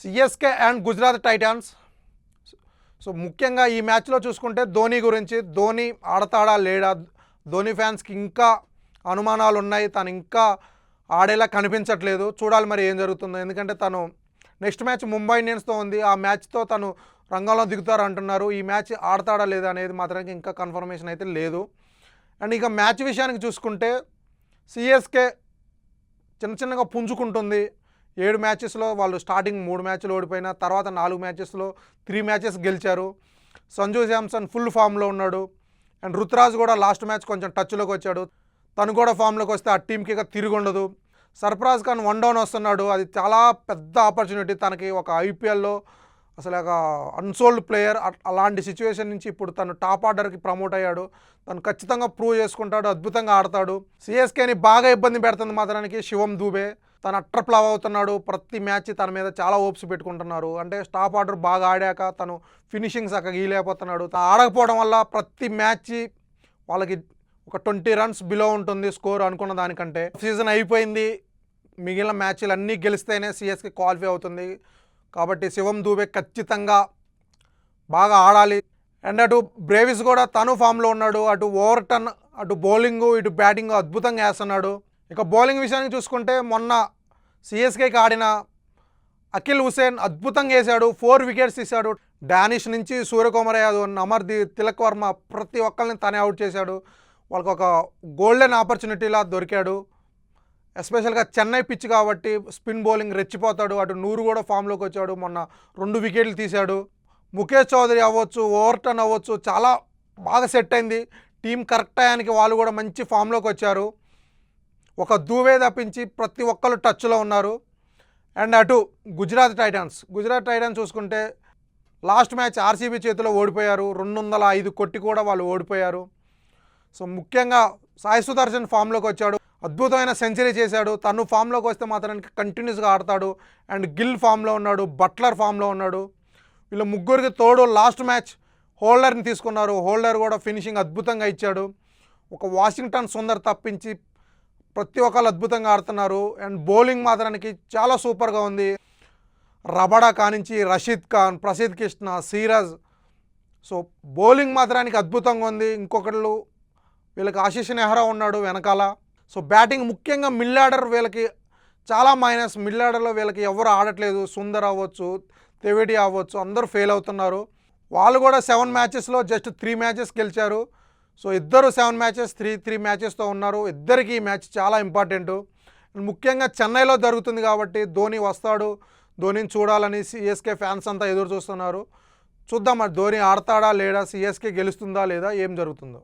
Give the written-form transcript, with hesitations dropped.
CSK and Gujarat Titans. So ముఖ్యంగా ఈ మ్యాచ్లో చూసుకుంటే ధోని గురించి, ధోని ఆడతాడా లేడా, ధోని ఫ్యాన్స్కి ఇంకా అనుమానాలు ఉన్నాయి, తను ఇంకా ఆడేలా కనిపించట్లేదు. చూడాలి మరి ఏం జరుగుతుందో. ఎందుకంటే తను నెక్స్ట్ మ్యాచ్ ముంబై ఇండియన్స్తో ఉంది. ఆ మ్యాచ్తో తను రంగంలో దిగుతారు అంటున్నారు. ఈ మ్యాచ్ ఆడతాడా లేదా అనేది మాత్రం ఇంకా కన్ఫర్మేషన్ అయితే లేదు. అండ్ ఇక మ్యాచ్ విషయానికి చూసుకుంటే సిఎస్కే చిన్నగా పుంజుకుంటుంది. 7 మ్యాచెస్లో వాళ్ళు స్టార్టింగ్ 3 మ్యాచ్లు ఓడిపోయినా తర్వాత 4 మ్యాచెస్లో 3 మ్యాచెస్ గెలిచారు. సంజు శాంసన్ ఫుల్ ఫామ్లో ఉన్నాడు. అండ్ రుతురాజ్ కూడా లాస్ట్ మ్యాచ్ కొంచెం టచ్లోకి వచ్చాడు. తను కూడా ఫామ్లోకి వస్తే ఆ టీంకి ఇక తిరిగి ఉండదు. సర్ఫరాజ్ ఖాన్ 1 డౌన్ వస్తున్నాడు. అది చాలా పెద్ద ఆపర్చునిటీ తనకి. ఒక ఐపీఎల్లో అసలు ఒక అన్సోల్డ్ ప్లేయర్. అలాంటి సిచ్యువేషన్ నుంచి ఇప్పుడు తను టాప్ ఆర్డర్కి ప్రమోట్ అయ్యాడు. తను ఖచ్చితంగా ప్రూవ్ చేసుకుంటాడు, అద్భుతంగా ఆడతాడు. సిఎస్కేని బాగా ఇబ్బంది పెడుతుంది మాత్రానికి శివం దూబే. తను అట్టర్ ప్లవ్ అవుతున్నాడు. ప్రతి మ్యాచ్ తన మీద చాలా హోప్స్ పెట్టుకుంటున్నారు. అంటే టాప్ ఆర్డర్ బాగా ఆడాక తను ఫినిషింగ్స్ అక్కడ గీయలేకపోతున్నాడు. ఆడకపోవడం వల్ల ప్రతి మ్యాచ్ వాళ్ళకి ఒక 20 రన్స్ బిలో ఉంటుంది స్కోర్ అనుకున్న దానికంటే. సీజన్ అయిపోయింది, మిగిలిన మ్యాచ్లు అన్నీ గెలిస్తేనే సిఎస్కే క్వాలిఫై అవుతుంది. కాబట్టి శివం దూబే ఖచ్చితంగా బాగా ఆడాలి. అండ్ అటు బ్రేవిస్ కూడా తను ఫామ్లో ఉన్నాడు. అటు ఓవర్టన్, అటు బౌలింగు, ఇటు బ్యాటింగ్ అద్భుతంగా వేస్తున్నాడు. ఇక బౌలింగ్ విషయానికి చూసుకుంటే మొన్న సిఎస్కేకి ఆడిన అఖిల్ హుసేన్ అద్భుతంగా వేశాడు. 4 వికెట్స్ తీశాడు. డానిష్ నుంచి సూర్యకుమార్ యాదవ్, అమర్దీప్, తిలక్ వర్మ ప్రతి ఒక్కరిని తనే అవుట్ చేశాడు. వాళ్ళకి ఒక గోల్డెన్ ఆపర్చునిటీలా దొరికాడు. ఎస్పెషల్గా చెన్నై పిచ్ కాబట్టి స్పిన్ బౌలింగ్ రెచ్చిపోతాడు. అటు నూరు కూడా ఫామ్లోకి వచ్చాడు. మొన్న 2 వికెట్లు తీశాడు. ముఖేష్ చౌదరి అవ్వచ్చు, ఓవర్టన్ అవ్వచ్చు, చాలా బాగా సెట్ అయింది టీం. కరెక్ట్ టయానికి వాళ్ళు కూడా మంచి ఫామ్లోకి వచ్చారు. ఒక దూవే తప్పించి ప్రతి ఒక్కరు టచ్లో ఉన్నారు. అండ్ అటు గుజరాత్ టైటాన్స్ చూసుకుంటే లాస్ట్ మ్యాచ్ ఆర్సీబీ చేతిలో ఓడిపోయారు. 205 కొట్టి కూడా వాళ్ళు ఓడిపోయారు. సో ముఖ్యంగా సాయి సుదర్శన్ ఫామ్లోకి వచ్చాడు. అద్భుతమైన సెంచరీ చేశాడు. తను ఫామ్లోకి వస్తే మాత్రానికి కంటిన్యూస్గా ఆడతాడు. అండ్ గిల్ ఫామ్లో ఉన్నాడు, బట్లర్ ఫామ్లో ఉన్నాడు. వీళ్ళ ముగ్గురికి తోడు లాస్ట్ మ్యాచ్ హోల్డర్ని తీసుకున్నారు. హోల్డర్ కూడా ఫినిషింగ్ అద్భుతంగా ఇచ్చాడు. ఒక వాషింగ్టన్ సుందర్ తప్పించి ప్రతి ఒక్కరు అద్భుతంగా ఆడుతున్నారు. అండ్ బౌలింగ్ మాత్రానికి చాలా సూపర్గా ఉంది. రబడా కానించి రషీద్ ఖాన్, ప్రసిద్ధ్ కృష్ణ, సిరాజ్. సో బౌలింగ్ మాత్రానికి అద్భుతంగా ఉంది. ఇంకొకళ్ళు వీళ్ళకి ఆశీష్ నెహ్రా ఉన్నాడు వెనకాల. సో బ్యాటింగ్ ముఖ్యంగా మిడిల్ ఆర్డర్ వీళ్ళకి చాలా మైనస్. మిడిల్ ఆర్డర్లో వీళ్ళకి ఎవరు ఆడట్లేదు. సుందర్ అవ్వచ్చు, తెవిడి అవ్వచ్చు, అందరూ ఫెయిల్ అవుతున్నారు. వాళ్ళు కూడా 7 మ్యాచెస్లో జస్ట్ 3 మ్యాచెస్ గెలిచారు. సో ఇద్దరు 7 మ్యాచెస్ 3 మ్యాచెస్తో ఉన్నారు. ఇద్దరికి ఈ మ్యాచ్ చాలా ఇంపార్టెంటు. ముఖ్యంగా చెన్నైలో జరుగుతుంది కాబట్టి ధోని వస్తాడు. ధోనిని చూడాలని సిఎస్కే ఫ్యాన్స్ అంతా ఎదురు చూస్తున్నారు. చూద్దాం మరి ధోని ఆడతాడా లేడా, సిఎస్కే గెలుస్తుందా లేదా, ఏం జరుగుతుందో.